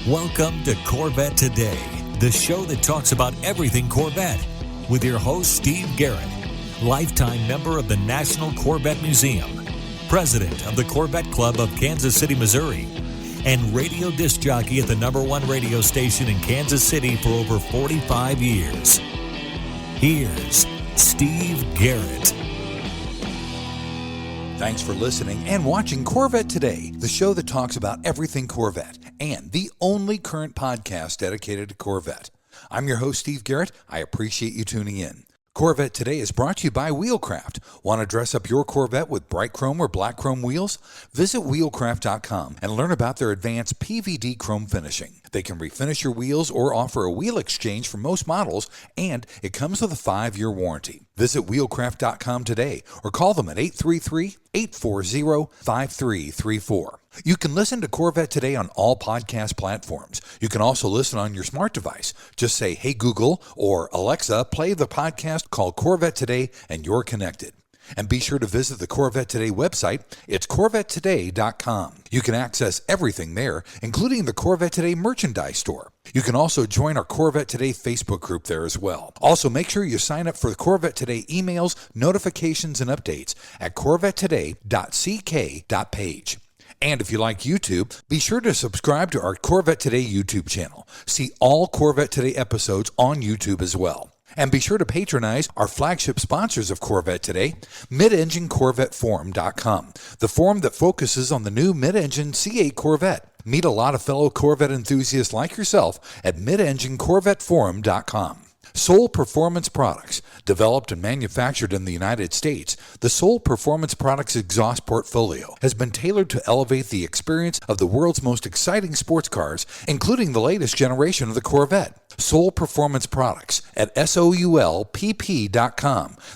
Welcome to Corvette Today, the show that talks about everything Corvette, with your host, Steve Garrett, lifetime member of the National Corvette Museum, president of the Corvette Club of Kansas City, Missouri, and radio disc jockey at the #1 radio station in Kansas City for over 45 years. Here's Steve Garrett. Thanks for listening and watching Corvette Today, the show that talks about everything Corvette, and the only current podcast dedicated to Corvette. I'm your host, Steve Garrett. I appreciate you tuning in. Corvette Today is brought to you by Wheelcraft. Want to dress up your Corvette with bright chrome or black chrome wheels? Visit wheelcraft.com and learn about their advanced PVD chrome finishing. They can refinish your wheels or offer a wheel exchange for most models, and it comes with a 5-year warranty. Visit wheelcraft.com today or call them at 833-840-5334. You can listen to Corvette Today on all podcast platforms. You can also listen on your smart device. Just say, "Hey Google," or "Alexa, play the podcast called Corvette Today," and you're connected. And be sure to visit the Corvette Today website. It's CorvetteToday.com. You can access everything there, including the Corvette Today merchandise store. You can also join our Corvette Today Facebook group there as well. Also, make sure you sign up for the Corvette Today emails, notifications, and updates at CorvetteToday.ck.page. And if you like YouTube, be sure to subscribe to our Corvette Today YouTube channel. See all Corvette Today episodes on YouTube as well. And be sure to patronize our flagship sponsors of Corvette Today, MidEngineCorvetteForum.com, the forum that focuses on the new mid-engine C8 Corvette. Meet a lot of fellow Corvette enthusiasts like yourself at MidEngineCorvetteForum.com. Soul Performance Products. Developed and manufactured in the United States, the Soul Performance Products exhaust portfolio has been tailored to elevate the experience of the world's most exciting sports cars, including the latest generation of the Corvette. Soul Performance Products at SOULPP.com,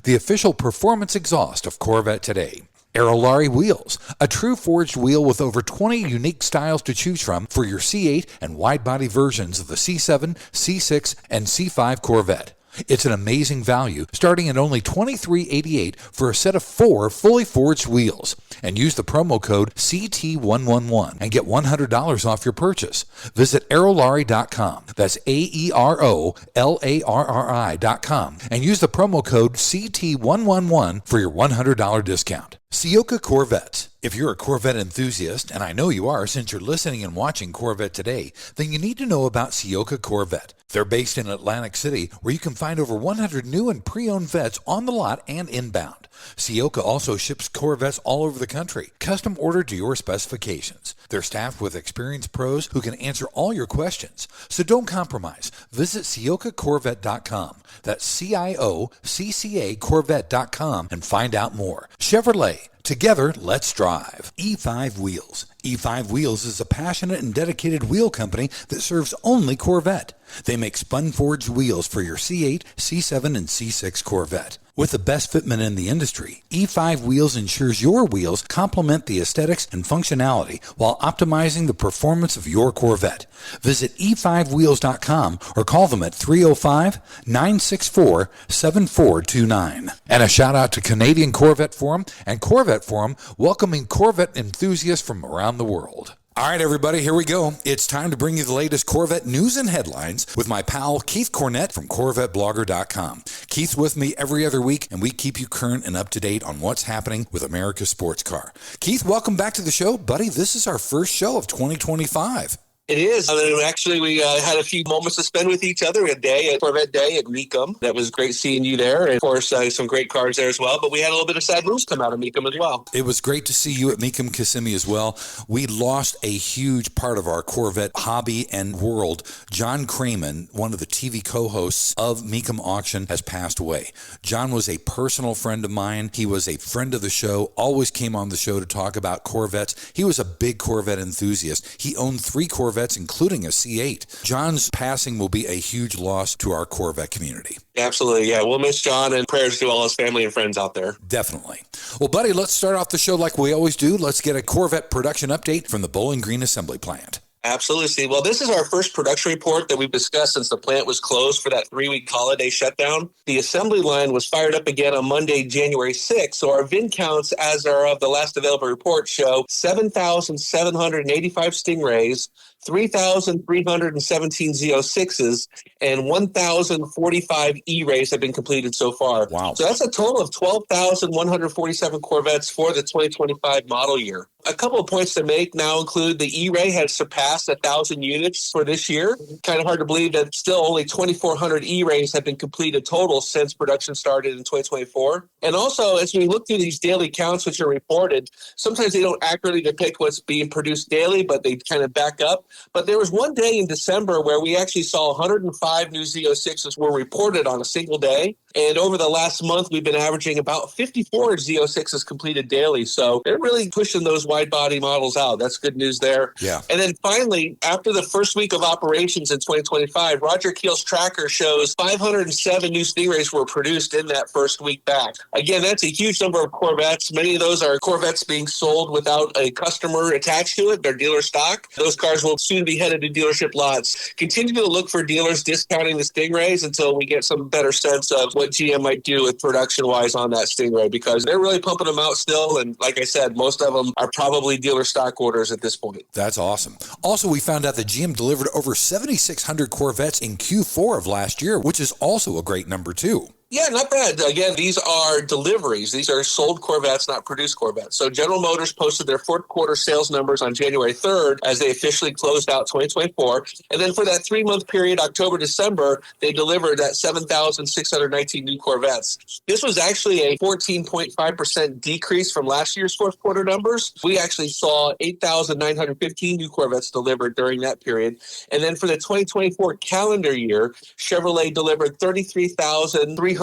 the official performance exhaust of Corvette Today. Aerolarri Wheels, a true forged wheel with over 20 unique styles to choose from for your C8 and wide-body versions of the C7, C6, and C5 Corvette. It's an amazing value, starting at only $23.88 for a set of 4 fully forged wheels. And use the promo code CT111 and get $100 off your purchase. Visit Aerolarri.com. That's AEROLARRI.com. And use the promo code CT111 for your $100 discount. Ciocca Corvettes. If you're a Corvette enthusiast, and I know you are since you're listening and watching Corvette Today, then you need to know about Ciocca Corvette. They're based in Atlantic City, where you can find over 100 new and pre-owned vets on the lot and inbound. Ciocca also ships Corvettes all over the country, custom ordered to your specifications. They're staffed with experienced pros who can answer all your questions. So don't compromise. Visit CioccaCorvette.com. That's CIOCCA Corvette.com and find out more. Chevrolet. Together, let's drive. E5 Wheels. E5 Wheels is a passionate and dedicated wheel company that serves only Corvette. They make spun-forged wheels for your C8, C7, and C6 Corvette. With the best fitment in the industry, E5 Wheels ensures your wheels complement the aesthetics and functionality while optimizing the performance of your Corvette. Visit e5wheels.com or call them at 305-964-7429. And a shout out to Canadian Corvette Forum and Corvette Forum, welcoming Corvette enthusiasts from around the world. All right, everybody, here we go. It's time to bring you the latest Corvette news and headlines with my pal Keith Cornett from CorvetteBlogger.com. Keith's with me every other week, and we keep you current and up to date on what's happening with America's sports car. Keith, welcome back to the show. Buddy, this is our first show of 2025. It is. Actually, we had a few moments to spend with each other. A day at Corvette Day at Mecum. That was great seeing you there. And of course, some great cars there as well. But we had a little bit of sad news come out of Mecum as well. It was great to see you at Mecum Kissimmee as well. We lost a huge part of our Corvette hobby and world. John Craman, one of the TV co-hosts of Mecum Auction, has passed away. John was a personal friend of mine. He was a friend of the show, always came on the show to talk about Corvettes. He was a big Corvette enthusiast. He owned 3 Corvettes, including a C8. John's passing will be a huge loss to our Corvette community. Absolutely, yeah. We'll miss John, and prayers to all his family and friends out there. Definitely. Well, buddy, let's start off the show like we always do. Let's get a Corvette production update from the Bowling Green Assembly Plant. Absolutely, Steve. Well, this is our first production report that we've discussed since the plant was closed for that 3-week holiday shutdown. The assembly line was fired up again on Monday, January 6th, so our VIN counts as of the last available report show 7,785 Stingrays, 3,317 Z06s, and 1,045 E-Rays have been completed so far. Wow. So that's a total of 12,147 Corvettes for the 2025 model year. A couple of points to make now include the E-Ray has surpassed 1,000 units for this year. Kind of hard to believe that still only 2,400 E-Rays have been completed total since production started in 2024. And also, as we look through these daily counts which are reported, sometimes they don't accurately depict what's being produced daily, but they kind of back up. But there was one day in December where we actually saw 105 new Z06s were reported on a single day. And over the last month, we've been averaging about 54 Z06s completed daily. So they're really pushing those wide body models out. That's good news there. Yeah. And then finally, after the first week of operations in 2025, Roger Keel's tracker shows 507 new Stingrays were produced in that first week back. Again, that's a huge number of Corvettes. Many of those are Corvettes being sold without a customer attached to it. They're dealer stock. Those cars will soon be headed to dealership lots. Continue to look for dealers discounting the Stingrays until we get some better sense of what GM might do with production-wise on that Stingray, because they're really pumping them out still. And like I said, most of them are probably dealer stock orders at this point. That's awesome. Also, we found out that GM delivered over 7,600 Corvettes in Q4 of last year, which is also a great number too. Yeah, not bad. Again, these are deliveries. These are sold Corvettes, not produced Corvettes. So General Motors posted their fourth quarter sales numbers on January 3rd as they officially closed out 2024. And then for that 3-month period, October-December, they delivered that 7,619 new Corvettes. This was actually a 14.5% decrease from last year's fourth quarter numbers. We actually saw 8,915 new Corvettes delivered during that period. And then for the 2024 calendar year, Chevrolet delivered 33,330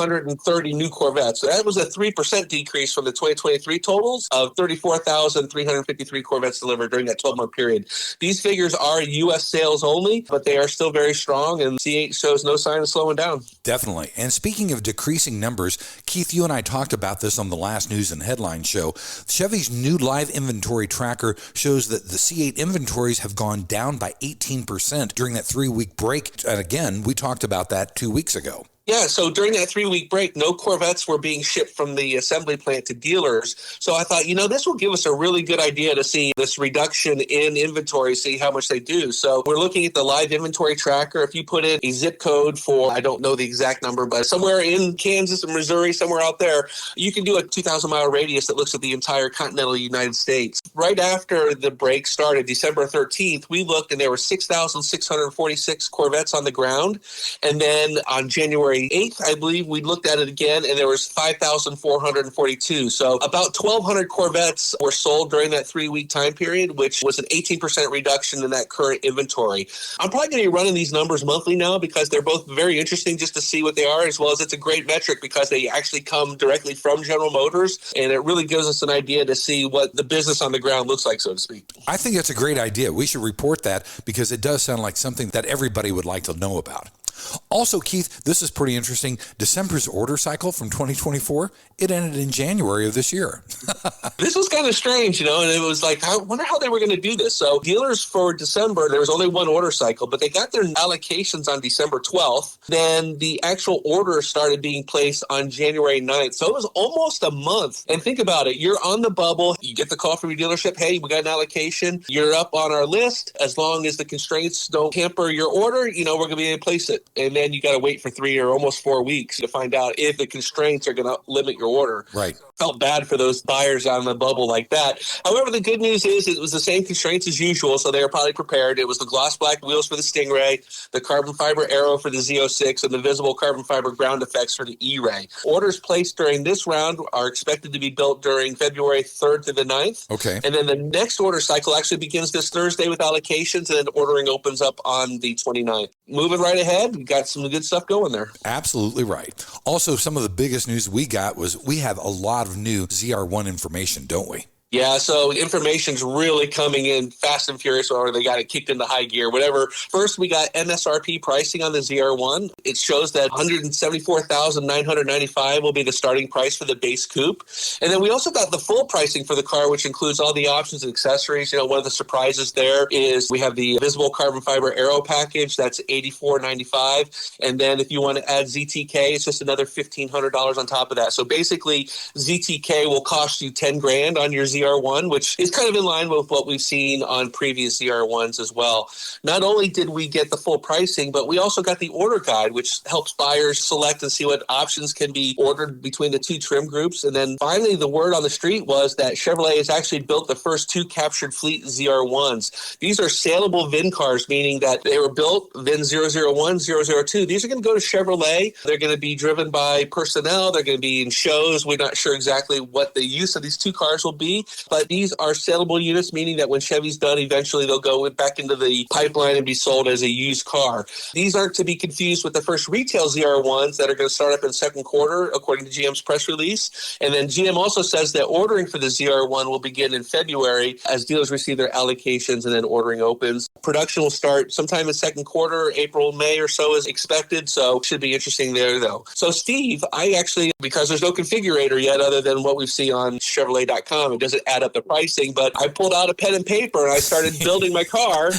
new Corvettes. So that was a 3% decrease from the 2023 totals of 34,353 Corvettes delivered during that 12-month period. These figures are U.S. sales only, but they are still very strong, and C8 shows no sign of slowing down. Definitely. And speaking of decreasing numbers, Keith, you and I talked about this on the last News and Headline show. Chevy's new live inventory tracker shows that the C8 inventories have gone down by 18% during that 3-week break. And again, we talked about that 2 weeks ago. Yeah, so during that 3-week break, no Corvettes were being shipped from the assembly plant to dealers. So I thought, this will give us a really good idea to see this reduction in inventory, see how much they do. So we're looking at the live inventory tracker. If you put in a zip code for, I don't know the exact number, but somewhere in Kansas or Missouri, somewhere out there, you can do a 2,000-mile radius that looks at the entire continental United States. Right after the break started, December 13th, we looked and there were 6,646 Corvettes on the ground. And then on January 8th, I believe, we looked at it again, and there was 5,442. So about 1,200 Corvettes were sold during that 3-week time period, which was an 18% reduction in that current inventory. I'm probably going to be running these numbers monthly now because they're both very interesting just to see what they are, as well as it's a great metric because they actually come directly from General Motors, and it really gives us an idea to see what the business on the ground looks like, so to speak. I think that's a great idea. We should report that because it does sound like something that everybody would like to know about. Also, Keith, this is pretty interesting. December's order cycle from 2024, it ended in January of this year. This was kind of strange, and it was like, I wonder how they were going to do this. So dealers for December, there was only one order cycle, but they got their allocations on December 12th. Then the actual order started being placed on January 9th. So it was almost a month. And think about it. You're on the bubble. You get the call from your dealership. Hey, we got an allocation. You're up on our list. As long as the constraints don't hamper your order, we're going to be able to place it. And then you got to wait for 3 or almost 4 weeks to find out if the constraints are going to limit your order. Right. Felt bad for those buyers on the bubble like that. However, the good news is it was the same constraints as usual, so they were probably prepared. It was the gloss black wheels for the Stingray, the carbon fiber aero for the Z06, and the visible carbon fiber ground effects for the E-Ray. Orders placed during this round are expected to be built during February 3rd to the 9th. Okay. And then the next order cycle actually begins this Thursday with allocations, and then ordering opens up on the 29th. Moving right ahead, we got some good stuff going there. Absolutely right. Also, some of the biggest news we got was we have a lot of new ZR1 information, don't we? Yeah, so information's really coming in fast and furious, or they got it kicked into high gear, whatever. First, we got MSRP pricing on the ZR1. It shows that $174,995 will be the starting price for the base coupe. And then we also got the full pricing for the car, which includes all the options and accessories. One of the surprises there is we have the visible carbon fiber aero package. That's $84.95. And then if you want to add ZTK, it's just another $1,500 on top of that. So basically, ZTK will cost you $10,000 on your ZR1. ZR1, which is kind of in line with what we've seen on previous ZR1s as well. Not only did we get the full pricing, but we also got the order guide, which helps buyers select and see what options can be ordered between the two trim groups. And then finally, the word on the street was that Chevrolet has actually built the first 2 captured fleet ZR1s. These are saleable VIN cars, meaning that they were built VIN 001, 002. These are going to go to Chevrolet. They're going to be driven by personnel. They're going to be in shows. We're not sure exactly what the use of these 2 cars will be, but these are saleable units, meaning that when Chevy's done, eventually they'll go back into the pipeline and be sold as a used car. These aren't to be confused with the first retail ZR1s that are going to start up in second quarter, according to GM's press release. And then GM also says that ordering for the ZR1 will begin in February as dealers receive their allocations and then ordering opens. Production will start sometime in second quarter, April, May or so is expected. So should be interesting there, though. So Steve, I actually, because there's no configurator yet other than what we see on Chevrolet.com, it doesn't add up the pricing, but I pulled out a pen and paper and I started building my car.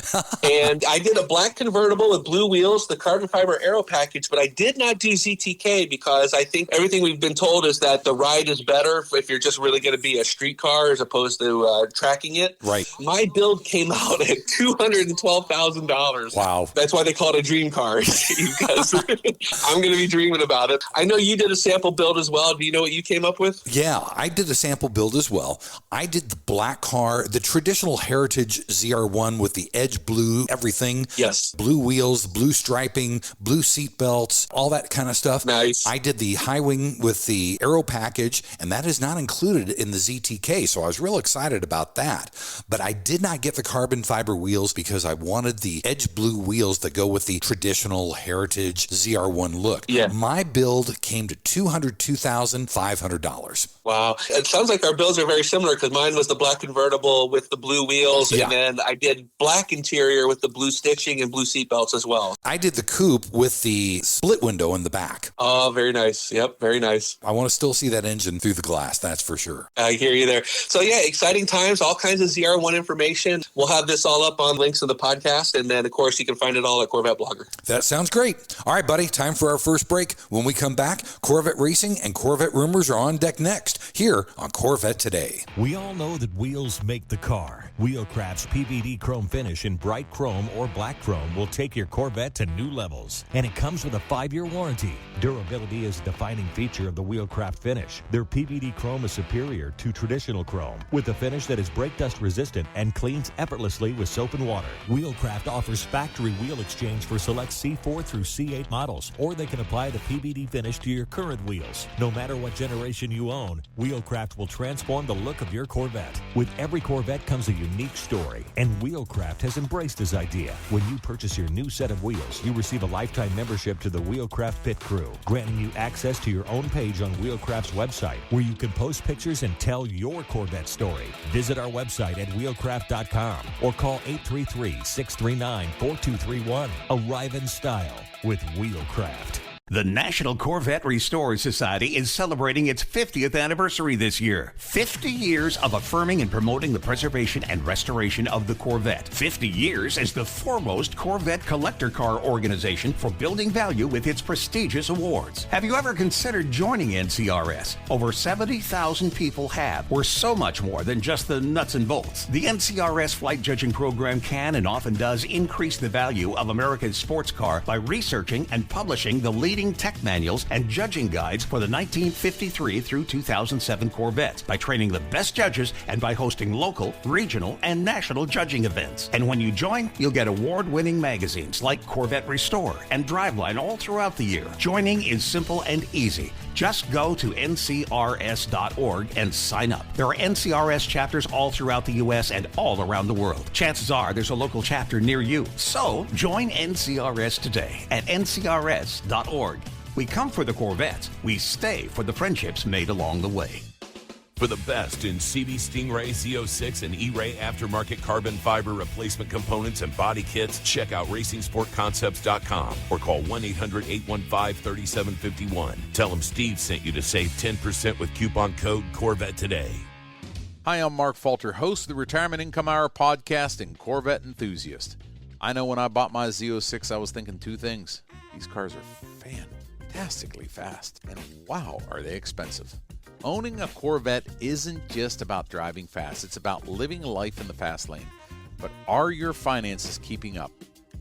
And I did a black convertible with blue wheels, the carbon fiber aero package, but I did not do ZTK because I think everything we've been told is that the ride is better if you're just really going to be a street car as opposed to tracking it. Right. My build came out at $212,000. Wow. That's why they call it a dream car, because I'm going to be dreaming about it. I know you did a sample build as well. Do you know what you came up with? Yeah, I did a sample build as well. I did the black car, the traditional heritage ZR1 with the edge blue, everything. Yes. Blue wheels, blue striping, blue seat belts, all that kind of stuff. Nice. I did the high wing with the aero package, and that is not included in the ZTK, so I was real excited about that. But I did not get the carbon fiber wheels because I wanted the edge blue wheels that go with the traditional heritage ZR1 look. Yeah. My build came to $202,500. Wow. It sounds like our builds are very similar because mine was the black convertible with the blue wheels, Yeah. and then I did black interior with the blue stitching and blue seat belts as well. I did the coupe with the split window in the back. Oh, very nice. Yep, very nice. I want to still see that engine through the glass, that's for sure. I hear you there. So yeah, exciting times, all kinds of ZR1 information. We'll have this all up on links in the podcast, and then of course you can find it all at Corvette Blogger. That sounds great. All right, buddy, time for our first break. When we come back, Corvette Racing and Corvette Rumors are on deck next, here on Corvette Today. We all know that wheels make the car. Wheelcraft's PVD chrome finish in bright chrome or black chrome will take your Corvette to new levels. And it comes with a 5-year warranty. Durability is a defining feature of the Wheelcraft finish. Their PVD chrome is superior to traditional chrome, with a finish that is brake dust resistant and cleans effortlessly with soap and water. Wheelcraft offers factory wheel exchange for select C4 through C8 models, or they can apply the PVD finish to your current wheels. No matter what generation you own, Wheelcraft will transform the look of your Corvette. With every Corvette comes a unique story, and Wheelcraft has embraced this idea. When you purchase your new set of wheels, you receive a lifetime membership to the Wheelcraft Pit Crew, granting you access to your own page on Wheelcraft's website, where you can post pictures and tell your Corvette story. Visit our website at wheelcraft.com or call 833-639-4231. Arrive in style with Wheelcraft. The National Corvette Restorer Society is celebrating its 50th anniversary this year. 50 years of affirming and promoting the preservation and restoration of the Corvette. 50 years as the foremost Corvette collector car organization for building value with its prestigious awards. Have you ever considered joining NCRS? Over 70,000 people have. We're so much more than just the nuts and bolts. The NCRS flight judging program can and often does increase the value of America's sports car by researching and publishing the leading tech manuals and judging guides for the 1953 through 2007 Corvettes, by training the best judges and by hosting local, regional, and national judging events. And when you join, you'll get award-winning magazines like Corvette Restorer and Driveline all throughout the year. Joining is simple and easy. Just go to ncrs.org and sign up. There are NCRS chapters all throughout the U.S. and all around the world. Chances are there's a local chapter near you. So join NCRS today at ncrs.org. We come for the Corvettes. We stay for the friendships made along the way. For the best in CB Stingray, Z06, and E-Ray aftermarket carbon fiber replacement components and body kits, check out RacingSportConcepts.com or call 1-800-815-3751. Tell them Steve sent you to save 10% with coupon code Corvette Today. Hi, I'm Mark Falter, host of the Retirement Income Hour podcast and Corvette enthusiast. I know when I bought my Z06, I was thinking two things. These cars are fantastically fast, and wow, are they expensive. Owning a Corvette isn't just about driving fast, it's about living life in the fast lane. But are your finances keeping up?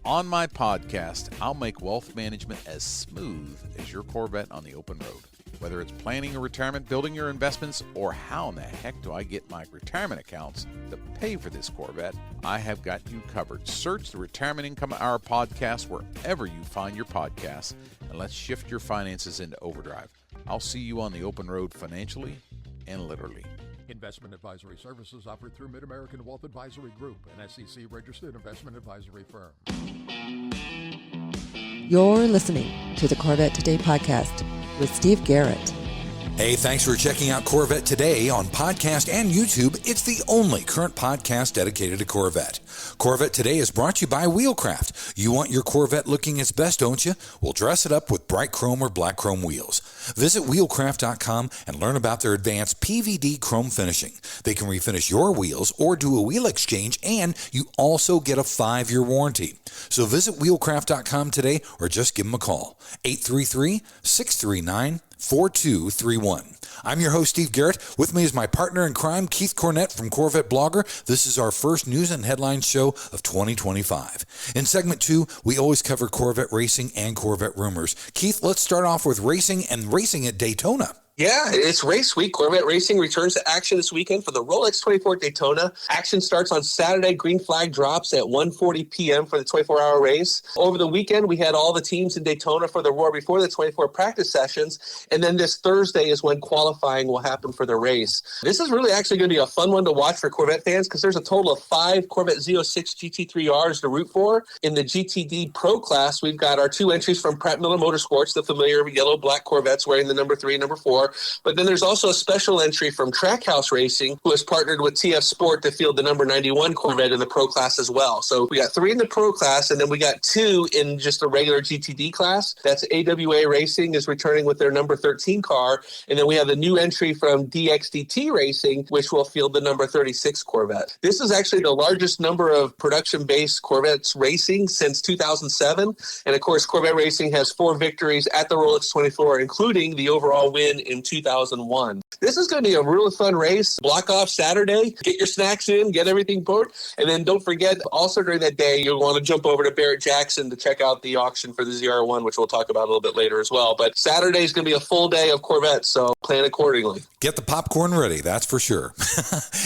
On my podcast, I'll make wealth management as smooth as your Corvette on the open road. Whether it's planning a retirement, building your investments, or how in the heck do I get my retirement accounts to pay for this Corvette, I have got you covered. Search the Retirement Income Hour podcast wherever you find your podcasts, and let's shift your finances into overdrive. I'll see you on the open road financially and literally. Investment advisory services offered through Mid-American Wealth Advisory Group, an SEC-registered investment advisory firm. You're listening to the Corvette Today podcast with Steve Garrett. Hey, thanks for checking out Corvette Today on podcast and YouTube. It's the only current podcast dedicated to Corvette. Corvette Today is brought to you by Wheelcraft. You want your Corvette looking its best, don't you? Well, dress it up with bright chrome or black chrome wheels. Visit wheelcraft.com and learn about their advanced PVD chrome finishing. They can refinish your wheels or do a wheel exchange, and you also get a 5-year warranty. So visit wheelcraft.com today or just give them a call. 833-639-4231. I'm your host, Steve Garrett. With me is my partner in crime, Keith Cornett from Corvette Blogger. This is our first news and headlines show of 2025. In segment 2, we always cover Corvette racing and Corvette rumors. Keith, let's start off with racing and racing at Daytona. Yeah, it's race week. Corvette Racing returns to action this weekend for the Rolex 24 Daytona. Action starts on Saturday. Green flag drops at 1:40 p.m. for the 24-hour race. Over the weekend, we had all the teams in Daytona for the Roar before the 24 practice sessions. And then this Thursday is when qualifying will happen for the race. This is really actually going to be a fun one to watch for Corvette fans because there's a total of 5 Corvette Z06 GT3Rs to root for. In the GTD Pro class, we've got our 2 entries from Pratt Miller Motorsports, the familiar yellow-black Corvettes wearing the number 3 and number 4. But then there's also a special entry from Trackhouse Racing, who has partnered with TF Sport to field the number 91 Corvette in the Pro class as well. So we got 3 in the Pro class, and then we got 2 in just a regular GTD class. That's AWA Racing is returning with their number 13 car. And then we have the new entry from DXDT Racing, which will field the number 36 Corvette. This is actually the largest number of production-based Corvettes racing since 2007. And of course, Corvette Racing has 4 victories at the Rolex 24, including the overall win in 2001. This is going to be a really fun race. Block off Saturday, get your snacks in, get everything booked, and then don't forget, also during that day, you'll want to jump over to Barrett-Jackson to check out the auction for the ZR1, which we'll talk about a little bit later as well. But Saturday is going to be a full day of Corvettes, so plan accordingly. Get the popcorn ready, that's for sure.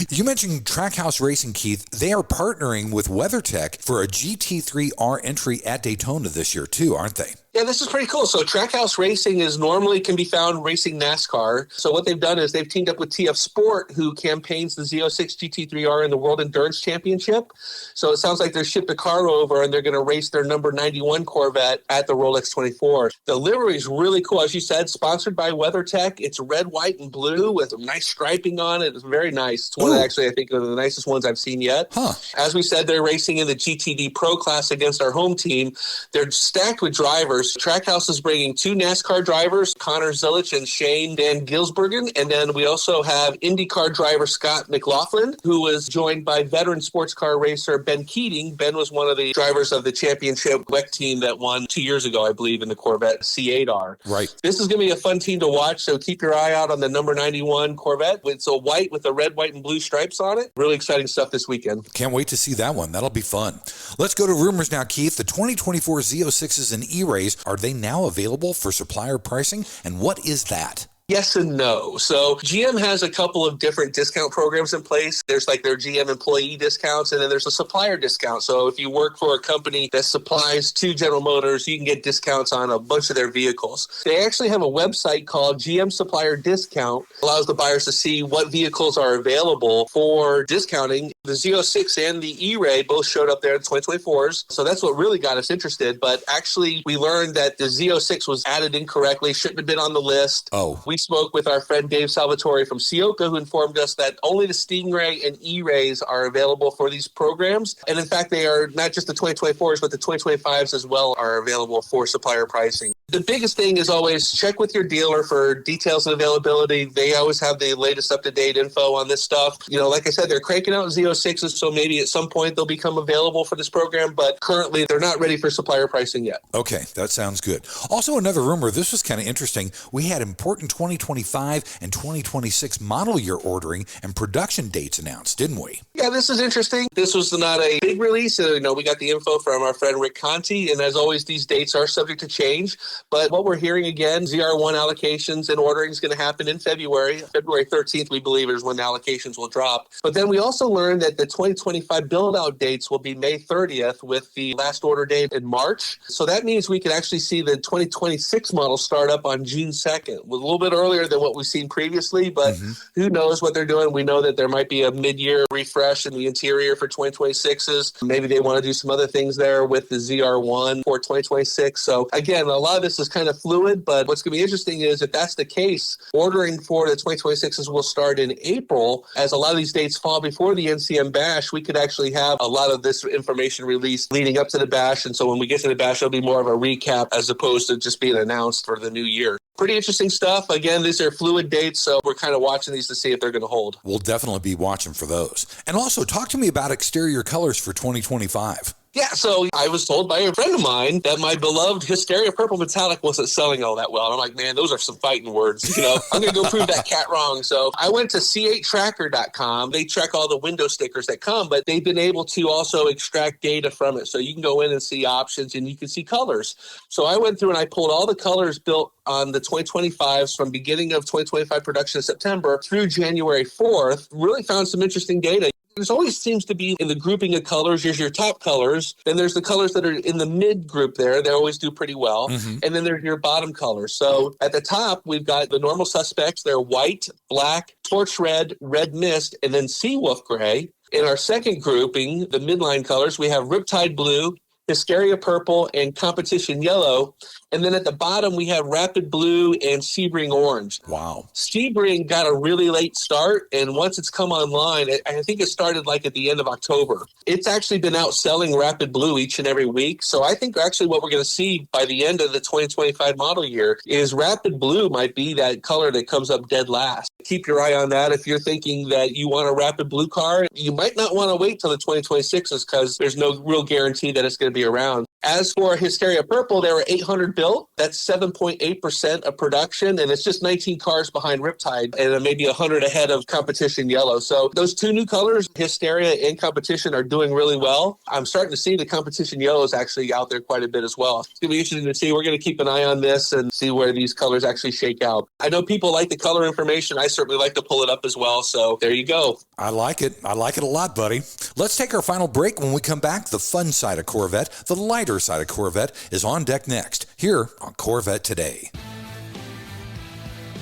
You mentioned Trackhouse Racing, Keith. They are partnering with WeatherTech for a GT3R entry at Daytona this year too, aren't they? Yeah, this is pretty cool. So Trackhouse Racing is normally can be found racing NASCAR. So what they've done is they've teamed up with TF Sport, who campaigns the Z06 GT3R in the World Endurance Championship. So it sounds like they're shipped a car over and they're going to race their number 91 Corvette at the Rolex 24. The livery is really cool. As you said, sponsored by WeatherTech. It's red, white, and blue with nice striping on it. It's very nice. It's one of actually, I think, one of the nicest ones I've seen yet. As we said, they're racing in the GTD Pro class against our home team. They're stacked with drivers. Trackhouse is bringing 2 NASCAR drivers, Connor Zilich and Shane Van Gilsbergen. And then we also have IndyCar driver Scott McLaughlin, who was joined by veteran sports car racer Ben Keating. Ben was one of the drivers of the championship WEC team that won 2 years ago, I believe, in the Corvette C8R. Right. This is going to be a fun team to watch, so keep your eye out on the number 91 Corvette. It's a white with the red, white, and blue stripes on it. Really exciting stuff this weekend. Can't wait to see that one. That'll be fun. Let's go to rumors now, Keith. The 2024 Z06s and E-Rays, are they now available for supplier pricing? And what is that? Yes and no. So GM has a couple of different discount programs in place. There's like their GM employee discounts, and then there's a supplier discount. So if you work for a company that supplies to General Motors, you can get discounts on a bunch of their vehicles. They actually have a website called GM Supplier Discount. It allows the buyers to see what vehicles are available for discounting. The Z06 and the E-Ray both showed up there in 2024s. So that's what really got us interested. But actually, we learned that the Z06 was added incorrectly, shouldn't have been on the list. We spoke with our friend Dave Salvatore from Sioka, who informed us that only the Stingray and E-Rays are available for these programs. And in fact, they are not just the 2024s, but the 2025s as well are available for supplier pricing. The biggest thing is always check with your dealer for details and availability. They always have the latest up-to-date info on this stuff. Like I said, they're cranking out Z06s, so maybe at some point they'll become available for this program, but currently they're not ready for supplier pricing yet. Okay, that sounds good. Also, another rumor, this was kind of interesting. We had important 2025 and 2026 model year ordering and production dates announced, didn't we? Yeah, this is interesting. This was not a big release. We got the info from our friend Rick Conti, and as always, these dates are subject to change. But what we're hearing again, ZR1 allocations and ordering is going to happen in February. February 13th, we believe, is when the allocations will drop. But then we also learned that the 2025 build-out dates will be May 30th with the last order date in March. So that means we could actually see the 2026 model start up on June 2nd. A little bit earlier than what we've seen previously, but who knows what they're doing. We know that there might be a mid-year refresh in the interior for 2026s. Maybe they want to do some other things there with the ZR1 for 2026. So again, a lot of this is kind of fluid, but what's going to be interesting is if that's the case, ordering for the 2026s will start in April. As a lot of these dates fall before the NCM Bash, we could actually have a lot of this information released leading up to the Bash. And so when we get to the Bash, it'll be more of a recap as opposed to just being announced for the new year. Pretty interesting stuff. Again, these are fluid dates, so we're kind of watching these to see if they're going to hold. We'll definitely be watching for those. And also, talk to me about exterior colors for 2025. Yeah, so I was told by a friend of mine that my beloved Hysteria Purple Metallic wasn't selling all that well. And I'm like, man, those are some fighting words. I'm going to go prove that cat wrong. So I went to C8tracker.com. They track all the window stickers that come, but they've been able to also extract data from it. So you can go in and see options and you can see colors. So I went through and I pulled all the colors built on the 2025s from beginning of 2025 production in September through January 4th. Really found some interesting data. There's always seems to be in the grouping of colors, here's your top colors. Then there's the colors that are in the mid group there. They always do pretty well. And then there's your bottom colors. So at the top, we've got the normal suspects. They're white, black, torch red, red mist, and then sea wolf gray. In our second grouping, the midline colors, we have Riptide Blue, Hysteria Purple, and Competition Yellow. And then at the bottom, we have Rapid Blue and Sebring Orange. Wow. Sebring got a really late start, and once it's come online, I think it started like at the end of October. It's actually been outselling Rapid Blue each and every week. So I think actually what we're going to see by the end of the 2025 model year is Rapid Blue might be that color that comes up dead last. Keep your eye on that. If you're thinking that you want a Rapid Blue car, you might not want to wait till the 2026s because there's no real guarantee that it's going to be around. As for Hysteria Purple, there were 800 built. That's 7.8% of production, and it's just 19 cars behind Riptide and maybe 100 ahead of Competition Yellow. So those two new colors, Hysteria and Competition, are doing really well. I'm starting to see the Competition Yellow is actually out there quite a bit as well. It's going to be interesting to see. We're going to keep an eye on this and see where these colors actually shake out. I know people like the color information. I certainly like to pull it up as well. So there you go. I like it. I like it a lot, buddy. Let's take our final break. When we come back, the fun side of Corvette, the lighter side of Corvette, is on deck next, here on Corvette Today.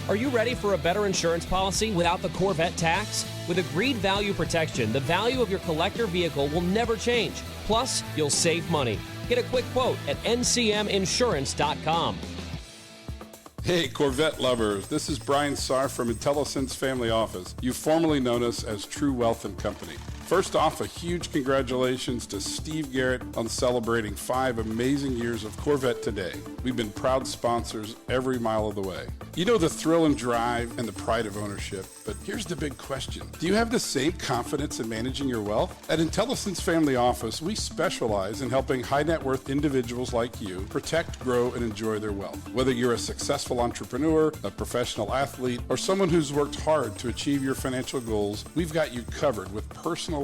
Are you ready for a better insurance policy without the Corvette tax? With agreed value protection, the value of your collector vehicle will never change. Plus, you'll save money. Get a quick quote at ncminsurance.com. Hey, Corvette lovers, this is Brian Sarr from IntelliSense Family Office. You've formerly known us as True Wealth and Company. First off, a huge congratulations to Steve Garrett on celebrating 5 amazing years of Corvette Today. We've been proud sponsors every mile of the way. You know the thrill and drive and the pride of ownership, but here's the big question. Do you have the same confidence in managing your wealth? At IntelliSense Family Office, we specialize in helping high net worth individuals like you protect, grow, and enjoy their wealth. Whether you're a successful entrepreneur, a professional athlete, or someone who's worked hard to achieve your financial goals, we've got you covered with personalized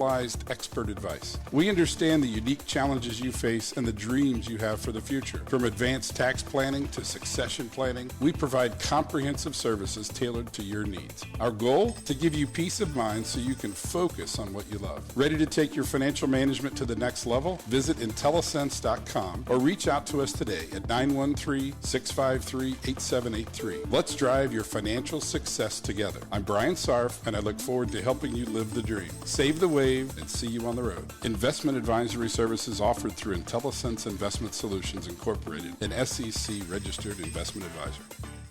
expert advice. We understand the unique challenges you face and the dreams you have for the future. From advanced tax planning to succession planning, we provide comprehensive services tailored to your needs. Our goal? To give you peace of mind so you can focus on what you love. Ready to take your financial management to the next level? Visit IntelliSense.com or reach out to us today at 913-653-8783. Let's drive your financial success together. I'm Brian Sarf, and I look forward to helping you live the dream. Save the wave and see you on the road. Investment advisory services offered through IntelliSense Investment Solutions Incorporated, an SEC registered investment advisor.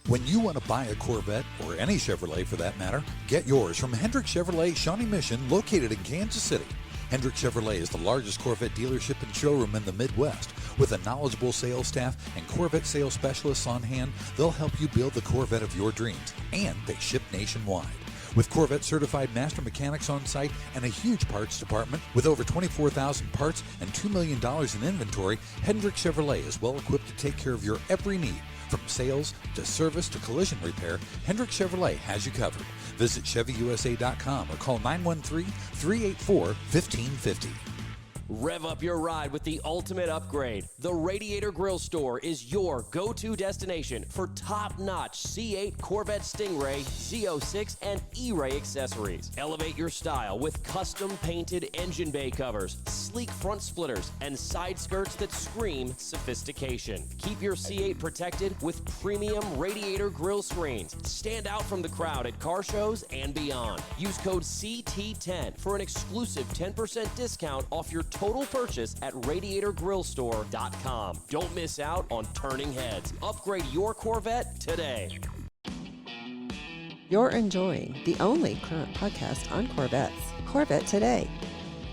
When you want to buy a Corvette, or any Chevrolet for that matter, get yours from Hendrick Chevrolet Shawnee Mission, located in Kansas City. Hendrick Chevrolet is the largest Corvette dealership and showroom in the Midwest. With a knowledgeable sales staff and Corvette sales specialists on hand, they'll help you build the Corvette of your dreams, and they ship nationwide. With Corvette certified master mechanics on site and a huge parts department with over 24,000 parts and $2 million in inventory, Hendrick Chevrolet is well equipped to take care of your every need. From sales to service to collision repair, Hendrick Chevrolet has you covered. Visit ChevyUSA.com or call 913-384-1550. Rev up your ride with the ultimate upgrade. The Radiator Grill Store is your go-to destination for top-notch C8 Corvette Stingray, Z06, and E-Ray accessories. Elevate your style with custom-painted engine bay covers, sleek front splitters, and side skirts that scream sophistication. Keep your C8 protected with premium Radiator Grill screens. Stand out from the crowd at car shows and beyond. Use code CT10 for an exclusive 10% discount off your total purchase at RadiatorGrillStore.com. Don't miss out on turning heads. Upgrade your Corvette today. You're enjoying the only current podcast on Corvettes, Corvette Today.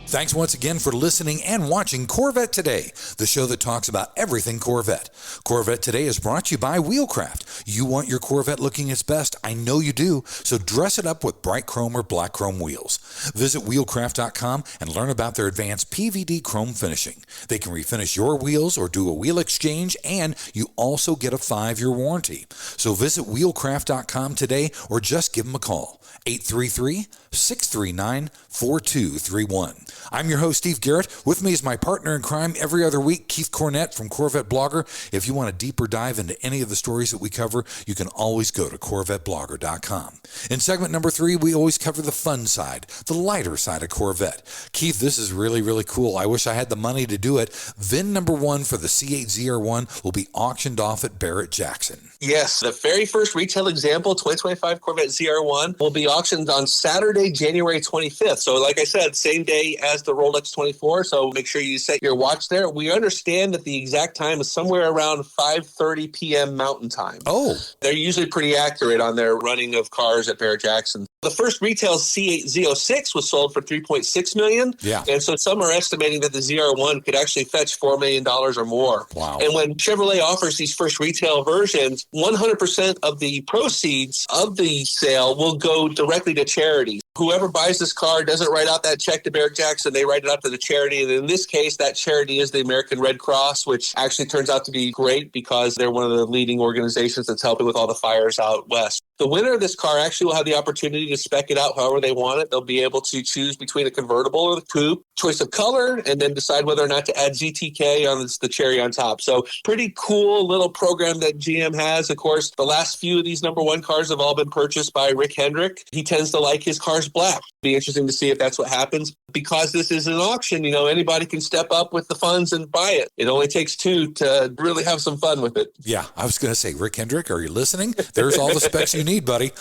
Thanks once again for listening and watching Corvette Today, the show that talks about everything Corvette. Corvette Today is brought to you by Wheelcraft. You want your Corvette looking its best? I know you do, so dress it up with bright chrome or black chrome wheels. Visit wheelcraft.com and learn about their advanced PVD chrome finishing. They can refinish your wheels or do a wheel exchange, and you also get a 5-year warranty. So visit wheelcraft.com today or just give them a call, 833-639-4231. I'm your host, Steve Garrett. With me is my partner in crime every other week, Keith Cornett from Corvette Blogger. If you want a deeper dive into any of the stories that we cover, you can always go to CorvetteBlogger.com. In segment number 3, we always cover the fun side, the lighter side of Corvette. Keith, this is really, really cool. I wish I had the money to do it. VIN number 1 for the C8 ZR1 will be auctioned off at Barrett-Jackson. Yes, the very first retail example, 2025 Corvette ZR1, will be auctioned on Saturday, January 25th. So like I said, same day as the Rolex 24, so make sure you set your watch there. We understand that the exact time is somewhere around 5:30 p.m. Mountain Time. Oh. They're usually pretty accurate on their running of cars at Barrett-Jackson. The first retail C8 Z06 was sold for $3.6 million. Yeah. And so some are estimating that the ZR1 could actually fetch $4 million or more. Wow. And when Chevrolet offers these first retail versions, 100% of the proceeds of the sale will go directly to charities. Whoever buys this car doesn't write out that check to Barrett-Jackson. They write it out to the charity. And in this case, that charity is the American Red Cross, which actually turns out to be great because they're one of the leading organizations that's helping with all the fires out west. The winner of this car actually will have the opportunity to spec it out however they want it. They'll be able to choose between a convertible or the coupe, choice of color, and then decide whether or not to add ZTK on the cherry on top. So pretty cool little program that GM has. Of course, the last few of these number 1 cars have all been purchased by Rick Hendrick. He tends to like his cars black. Be interesting to see if that's what happens. Because this is an auction, anybody can step up with the funds and buy it. It only takes 2 to really have some fun with it. Yeah, I was going to say, Rick Hendrick, are you listening? There's all the specs you need, buddy.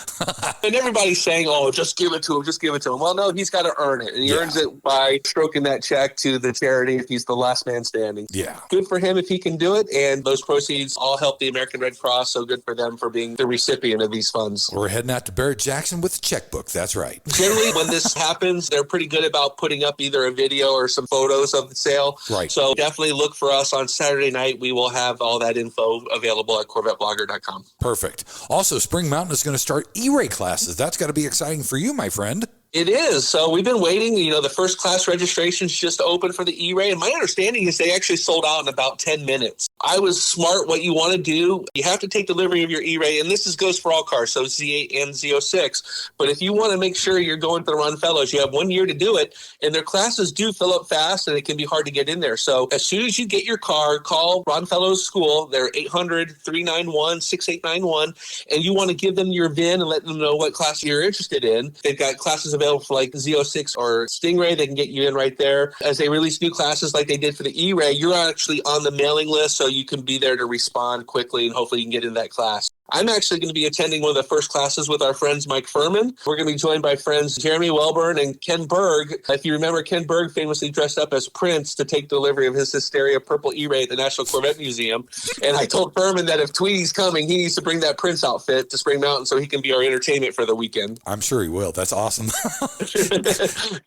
And everybody's saying, oh, just give it to him, just give it to him. Well, no, he's got to earn it. And he earns it by stroking that check to the charity if he's the last man standing. Yeah. Good for him if he can do it. And those proceeds all help the American Red Cross. So good for them for being the recipient of these funds. We're heading out to Barrett-Jackson with a checkbook. That's right. Generally, when this happens, they're pretty good about putting up either a video or some photos of the sale. Right. So definitely look for us on Saturday night. We will have all that info available at CorvetteBlogger.com. Perfect. Also, Spring Mountain is going to start E-Ray classes. That's got to be exciting for you, my friend. It is. So we've been waiting. The first class registrations just opened for the E-Ray. And my understanding is they actually sold out in about 10 minutes. I was smart. What you want to do, you have to take delivery of your E-Ray. And this goes for all cars, so Z8 and Z06. But if you want to make sure you're going to the Ron Fellows, you have 1 year to do it. And their classes do fill up fast, and it can be hard to get in there. So as soon as you get your car, call Ron Fellows School. They're 800-391-6891. And you want to give them your VIN and let them know what class you're interested in. They've got classes available for like Z06 or Stingray. They can get you in right there. As they release new classes like they did for the E-Ray, you're actually on the mailing list, so you can be there to respond quickly, and hopefully you can get in that class. I'm actually going to be attending one of the first classes with our friends Mike Furman. We're going to be joined by friends Jeremy Welburn and Ken Berg. If you remember, Ken Berg famously dressed up as Prince to take delivery of his Hysteria purple E-Ray at the National Corvette Museum. And I told Furman that if Tweety's coming, he needs to bring that Prince outfit to Spring Mountain so he can be our entertainment for the weekend. I'm sure he will. That's awesome.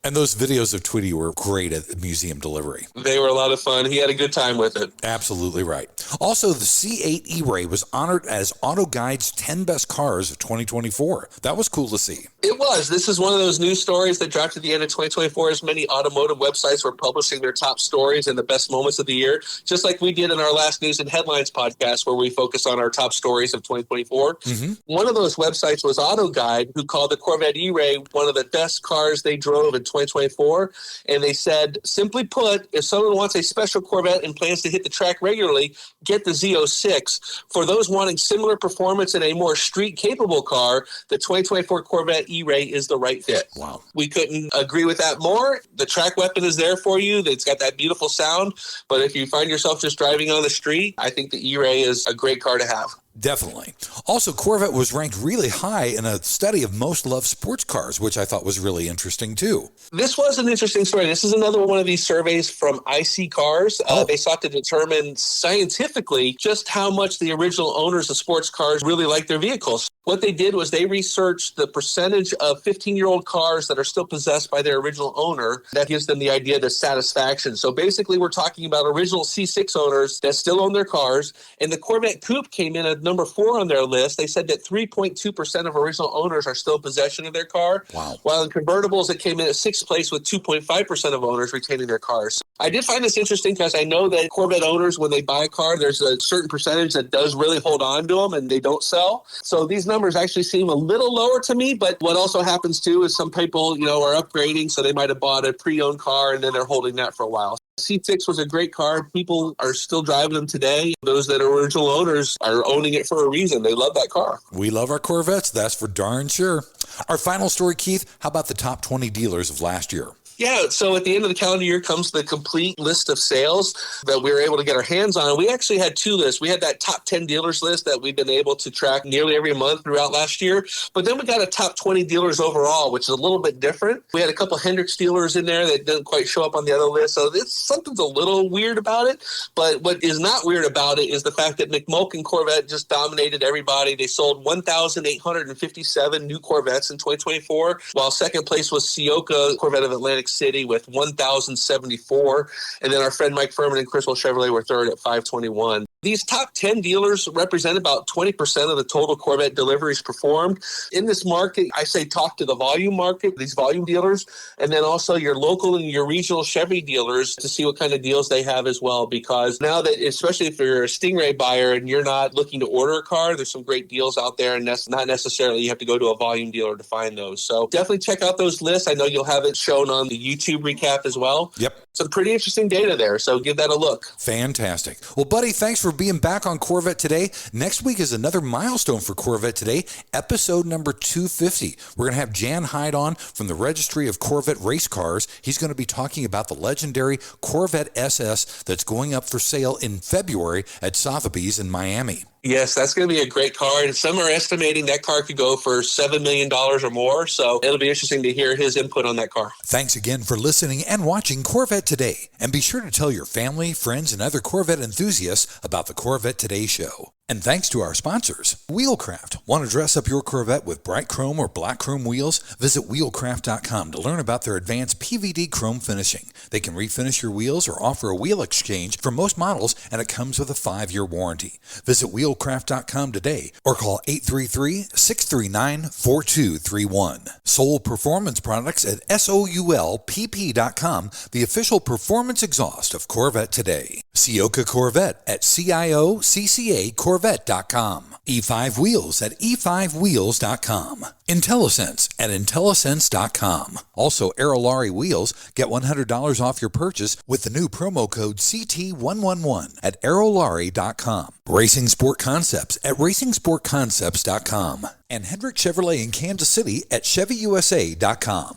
And those videos of Tweety were great at the museum delivery. They were a lot of fun. He had a good time with it. Absolutely right. Also, the C8 E-Ray was honored as Auto Guide's 10 best cars of 2024. That was cool to see. It was. This is one of those news stories that dropped at the end of 2024 as many automotive websites were publishing their top stories and the best moments of the year, just like we did in our last News and Headlines podcast where we focus on our top stories of 2024. One of those websites was Auto Guide, who called the Corvette E-Ray one of the best cars they drove in 2024. And they said, simply put, if someone wants a special Corvette and plans to hit the track regularly, get the Z06. For those wanting similar performance in a more street-capable car, the 2024 Corvette E-Ray is the right fit. Wow. We couldn't agree with that more. The track weapon is there for you. It's got that beautiful sound. But if you find yourself just driving on the street, I think the E-Ray is a great car to have. Definitely. Also, Corvette was ranked really high in a study of most loved sports cars, which I thought was really interesting too. This was an interesting story. This is another one of these surveys from IC Cars. They sought to determine scientifically just how much the original owners of sports cars really like their vehicles. What they did was they researched the percentage of 15-year-old cars that are still possessed by their original owner. That gives them the idea of the satisfaction. So basically, we're talking about original C6 owners that still own their cars. And the Corvette Coupe came in at number 4 on their list. They said that 3.2% of original owners are still in possession of their car. Wow. While in convertibles, it came in at 6th place with 2.5% of owners retaining their cars. I did find this interesting because I know that Corvette owners, when they buy a car, there's a certain percentage that does really hold on to them and they don't sell. So these numbers actually seem a little lower to me, but what also happens too is some people, are upgrading, so they might have bought a pre-owned car and then they're holding that for a while. C6 was a great car. People are still driving them today. Those that are original owners are owning it for a reason. They love that car. We love our Corvettes. That's for darn sure. Our final story, Keith, how about the top 20 dealers of last year? Yeah, so at the end of the calendar year comes the complete list of sales that we were able to get our hands on. We actually had 2 lists. We had that top 10 dealers list that we've been able to track nearly every month throughout last year. But then we got a top 20 dealers overall, which is a little bit different. We had a couple Hendricks dealers in there that didn't quite show up on the other list. So something's a little weird about it. But what is not weird about it is the fact that McMulkin Corvette just dominated everybody. They sold 1,857 new Corvettes in 2024, while second place was Sioka Corvette of Atlantic City with 1,074. And then our friend Mike Furman and Criswell Chevrolet were third at 521. These top 10 dealers represent about 20% of the total Corvette deliveries performed. In this market, I say talk to the volume market, these volume dealers, and then also your local and your regional Chevy dealers to see what kind of deals they have as well. Because now that, especially if you're a Stingray buyer and you're not looking to order a car, there's some great deals out there, and that's not necessarily you have to go to a volume dealer to find those. So definitely check out those lists. I know you'll have it shown on the YouTube recap as well. Yep. Some pretty interesting data there, so give that a look. Fantastic. Well, buddy, thanks for being back on Corvette Today. Next week is another milestone for Corvette Today, episode number 250. We're going to have Jan Hyde on from the Registry of Corvette Race Cars. He's going to be talking about the legendary Corvette SS that's going up for sale in February at Sotheby's in Miami. Yes, that's going to be a great car. And some are estimating that car could go for $7 million or more. So it'll be interesting to hear his input on that car. Thanks again for listening and watching Corvette Today. And be sure to tell your family, friends, and other Corvette enthusiasts about the Corvette Today show. And thanks to our sponsors, Wheelcraft. Want to dress up your Corvette with bright chrome or black chrome wheels? Visit wheelcraft.com to learn about their advanced PVD chrome finishing. They can refinish your wheels or offer a wheel exchange for most models, and it comes with a 5-year warranty. Visit wheelcraft.com today or call 833-639-4231. Soul Performance Products at SOULPP.com, the official performance exhaust of Corvette Today. Sioka Corvette at CIOCCA Corvette.com. E5 Wheels at E5Wheels.com. IntelliSense at IntelliSense.com. Also, Aerolarri Wheels. Get $100 off your purchase with the new promo code CT111 at Aerolarri.com. Racing Sport Concepts at RacingSportConcepts.com. And Hendrick Chevrolet in Kansas City at ChevyUSA.com.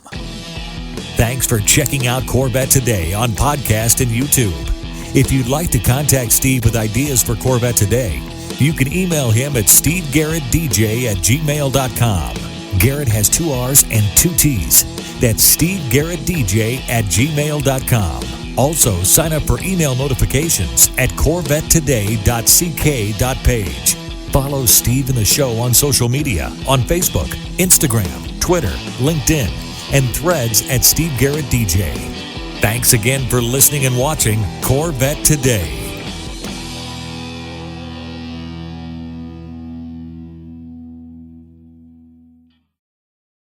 Thanks for checking out Corvette Today on podcast and YouTube. If you'd like to contact Steve with ideas for Corvette Today, You can email him at stevegarrettdj@gmail.com. Garrett has 2 R's and 2 T's. That's stevegarrettdj@gmail.com. Also, sign up for email notifications at corvettetoday.ck.page. Follow Steve and the show on social media on Facebook, Instagram, Twitter, LinkedIn, and Threads at Steve Garrett DJ. Thanks again for listening and watching Corvette Today.